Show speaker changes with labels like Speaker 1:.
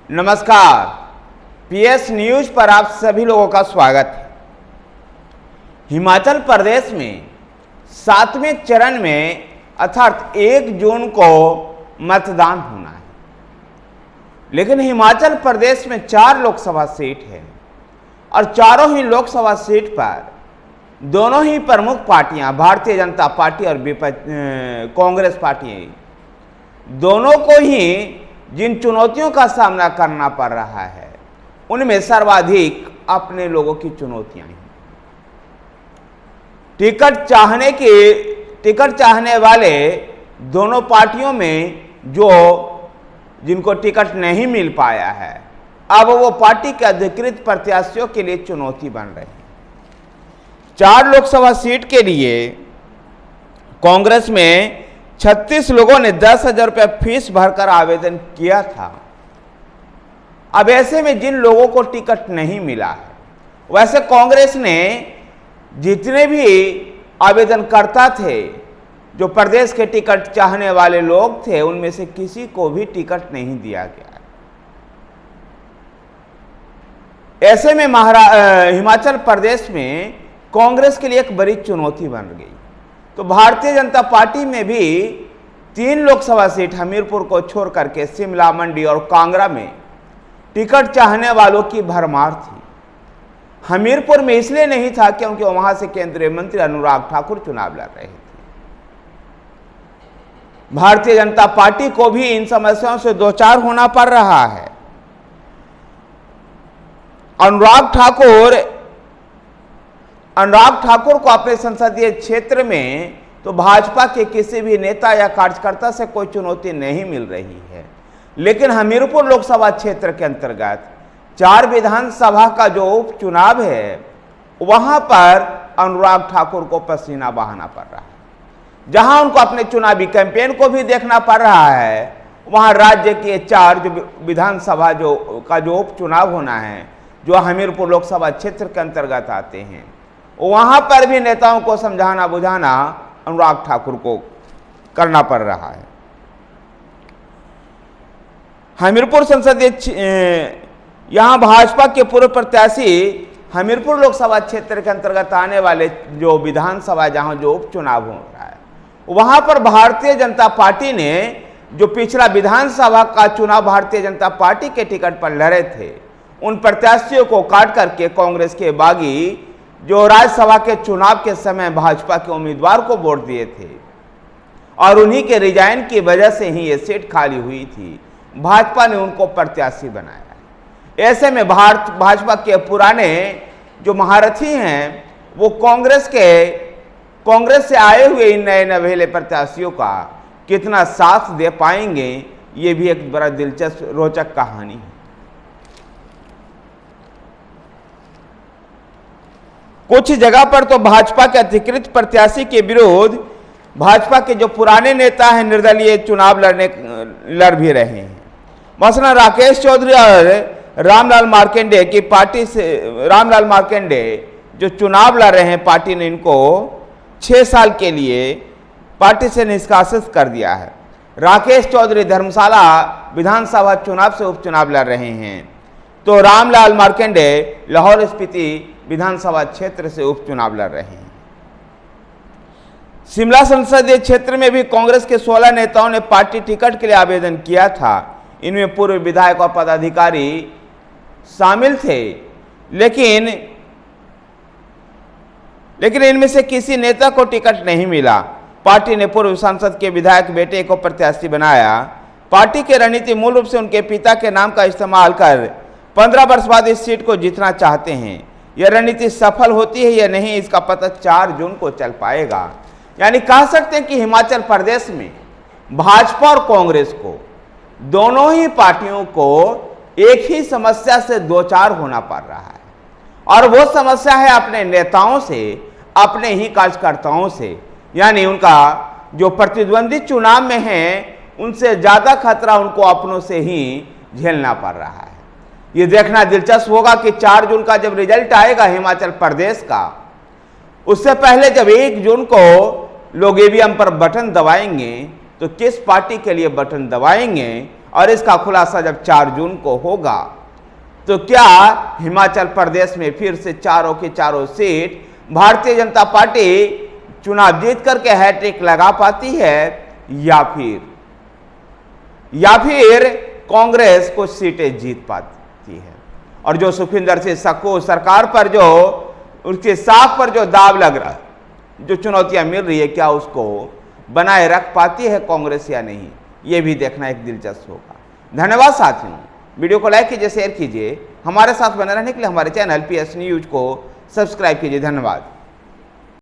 Speaker 1: नमस्कार, PS news पर आप सभी लोगों का स्वागत है। हिमाचल प्रदेश में 7वें चरण में अर्थात 1 जून को मतदान होना है, लेकिन हिमाचल प्रदेश में 4 लोकसभा सीट है और चारों ही लोकसभा सीट पर दोनों ही प्रमुख पार्टियां भारतीय जनता पार्टी और कांग्रेस पार्टी दोनों को ही जिन चुनौतियों का सामना करना पड़ रहा है उनमें सर्वाधिक अपने लोगों की चुनौतियां हैं। टिकट चाहने वाले दोनों पार्टियों में जिनको टिकट नहीं मिल पाया है, अब वो पार्टी के अधिकृत प्रत्याशियों के लिए चुनौती बन रही है। 4 लोकसभा सीट के लिए कांग्रेस में 36 लोगों ने 10,000 रुपये फीस भरकर आवेदन किया था। अब ऐसे में जिन लोगों को टिकट नहीं मिला है, वैसे कांग्रेस ने जितने भी आवेदनकर्ता थे, जो प्रदेश के टिकट चाहने वाले लोग थे, उनमें से किसी को भी टिकट नहीं दिया गया। ऐसे में हिमाचल प्रदेश में कांग्रेस के लिए एक बड़ी चुनौती बन गई। तो भारतीय जनता पार्टी में भी 3 लोकसभा सीट हमीरपुर को छोड़ करके शिमला, मंडी और कांगड़ा में टिकट चाहने वालों की भरमार थी। हमीरपुर में इसलिए नहीं था क्योंकि वहां से केंद्रीय मंत्री अनुराग ठाकुर चुनाव लड़ रहे थे। भारतीय जनता पार्टी को भी इन समस्याओं से दो चार होना पड़ रहा है। अनुराग ठाकुर को अपने संसदीय क्षेत्र में तो भाजपा के किसी भी नेता या कार्यकर्ता से कोई चुनौती नहीं मिल रही है, लेकिन हमीरपुर लोकसभा क्षेत्र के अंतर्गत 4 विधानसभा का जो उपचुनाव है, वहां पर अनुराग ठाकुर को पसीना बहाना पड़ रहा है। जहां उनको अपने चुनावी कैंपेन को भी देखना पड़ रहा है, वहां राज्य के 4 विधानसभा का जो उपचुनाव होना है, जो हमीरपुर लोकसभा क्षेत्र के अंतर्गत आते हैं, वहां पर भी नेताओं को समझाना बुझाना अनुराग ठाकुर को करना पड़ रहा है। हमीरपुर संसदीय यहां भाजपा के पूर्व प्रत्याशी हमीरपुर लोकसभा क्षेत्र के अंतर्गत आने वाले जो विधानसभा जहां जो उपचुनाव हो रहा है, वहां पर भारतीय जनता पार्टी ने जो पिछला विधानसभा का चुनाव भारतीय जनता पार्टी के टिकट पर लड़े थे, उन प्रत्याशियों को काट करके कांग्रेस के बागी जो राज्यसभा के चुनाव के समय भाजपा के उम्मीदवार को वोट दिए थे और उन्हीं के रिजाइन की वजह से ही ये सीट खाली हुई थी, भाजपा ने उनको प्रत्याशी बनाया। ऐसे में भाजपा के पुराने जो महारथी हैं, वो कांग्रेस से आए हुए इन नए नवेले प्रत्याशियों का कितना साथ दे पाएंगे, ये भी एक बड़ा दिलचस्प रोचक कहानी है। कुछ जगह पर तो भाजपा के अधिकृत प्रत्याशी के विरोध भाजपा के जो पुराने नेता हैं निर्दलीय चुनाव लड़ भी रहे हैं। मसलन राकेश चौधरी और रामलाल मार्कंडे जो चुनाव लड़ रहे हैं, पार्टी ने इनको 6 साल के लिए पार्टी से निष्कासित कर दिया है। राकेश चौधरी धर्मशाला विधानसभा चुनाव से उपचुनाव लड़ रहे हैं, तो रामलाल मार्कंडे लाहौल स्पीति विधानसभा क्षेत्र से उपचुनाव लड़ रहे हैं। शिमला संसदीय क्षेत्र में भी कांग्रेस के 16 नेताओं ने पार्टी टिकट के लिए आवेदन किया था। इनमें पूर्व विधायक और पदाधिकारी शामिल थे, लेकिन इनमें से किसी नेता को टिकट नहीं मिला। पार्टी ने पूर्व सांसद के विधायक बेटे को प्रत्याशी बनाया। पार्टी की रणनीति मूल रूप से उनके पिता के नाम का इस्तेमाल कर 15 वर्ष बाद इस सीट को जीतना चाहते हैं। यह रणनीति सफल होती है या नहीं, इसका पता 4 जून को चल पाएगा। यानी कह सकते हैं कि हिमाचल प्रदेश में भाजपा और कांग्रेस को, दोनों ही पार्टियों को एक ही समस्या से दो चार होना पड़ रहा है, और वो समस्या है अपने नेताओं से, अपने ही कार्यकर्ताओं से। यानी उनका जो प्रतिद्वंदी चुनाव में है, उनसे ज्यादा खतरा उनको अपनों से ही झेलना पड़ रहा है। ये देखना दिलचस्प होगा कि 4 जून का जब रिजल्ट आएगा हिमाचल प्रदेश का, उससे पहले जब 1 जून को लोग ईवीएम पर बटन दबाएंगे, तो किस पार्टी के लिए बटन दबाएंगे और इसका खुलासा जब 4 जून को होगा तो क्या हिमाचल प्रदेश में फिर से चारों की चारों सीट भारतीय जनता पार्टी चुनाव जीत करके हैट्रिक लगा पाती है या फिर कांग्रेस कुछ सीटें जीत पाती है। और जो सुखविंदर सिंह सक्कू सरकार पर जो उसके साख पर जो दाव लग रहा है, जो चुनौतियां मिल रही है, क्या उसको बनाए रख पाती है कांग्रेस या नहीं, ये भी देखना एक दिलचस्प होगा। धन्यवाद साथियों, वीडियो को लाइक कीजिए, शेयर कीजिए, हमारे साथ बने रहने के लिए हमारे चैनल PS न्यूज को सब्सक्राइब कीजिए। धन्यवाद।